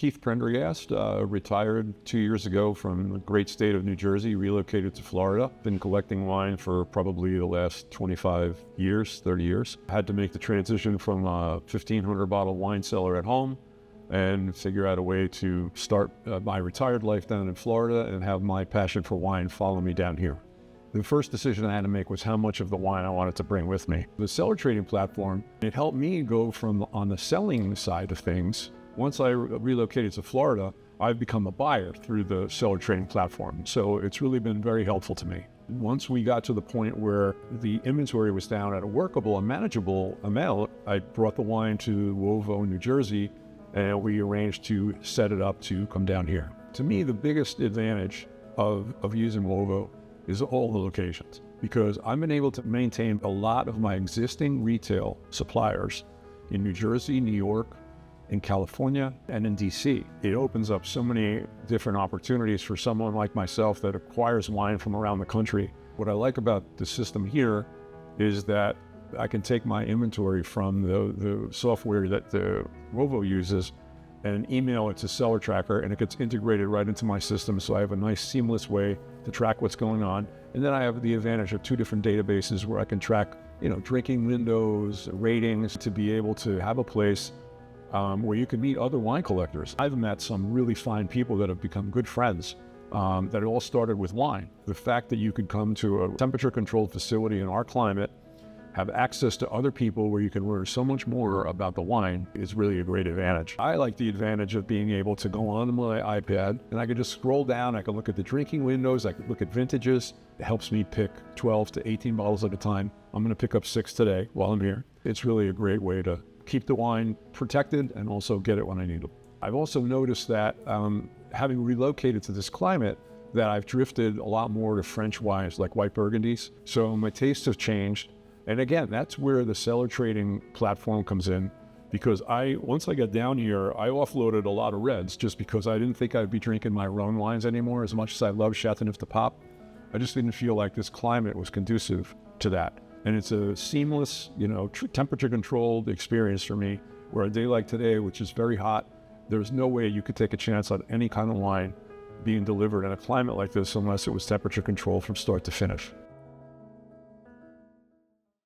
Keith Prendergast, retired 2 years ago from the great state of New Jersey, relocated to Florida. Been collecting wine for probably the last 25 years, 30 years. Had to make the transition from a 1,500 bottle wine cellar at home and figure out a way to start my retired life down in Florida and have my passion for wine follow me down here. The first decision I had to make was how much of the wine I wanted to bring with me. The seller trading platform, it helped me go from on the selling side of things. Once I relocated to Florida, I've become a buyer through the seller trading platform. So it's really been very helpful to me. Once we got to the point where the inventory was down at a workable and manageable amount, I brought the wine to UOVO, New Jersey, and we arranged to set it up to come down here. To me, the biggest advantage of using UOVO is all the locations, because I've been able to maintain a lot of my existing retail suppliers in New Jersey, New York, in California, and in DC. It opens up so many different opportunities for someone like myself that acquires wine from around the country. What I like about the system here is that I can take my inventory from the software that the UOVO uses and email it to Seller Tracker, and it gets integrated right into my system, so I have a nice seamless way to track what's going on. And then I have the advantage of two different databases where I can track, drinking windows, ratings, to be able to have a place where you can meet other wine collectors. I've met some really fine people that have become good friends that all started with wine. The fact that you could come to a temperature-controlled facility in our climate, have access to other people where you can learn so much more about the wine is really a great advantage. I like the advantage of being able to go on my iPad and I can just scroll down, I can look at the drinking windows, I can look at vintages. It helps me pick 12 to 18 bottles at a time. I'm gonna pick up 6 today while I'm here. It's really a great way to keep the wine protected and also get it when I need it. I've also noticed that having relocated to this climate, that I've drifted a lot more to French wines like white Burgundies. So my tastes have changed. And again, that's where the seller trading platform comes in, because once I got down here, I offloaded a lot of reds just because I didn't think I'd be drinking my own wines anymore. As much as I love Chateauneuf de Pape, I just didn't feel like this climate was conducive to that. And it's a seamless, temperature controlled experience for me, where a day like today, which is very hot, there's no way you could take a chance on any kind of wine being delivered in a climate like this unless it was temperature controlled from start to finish.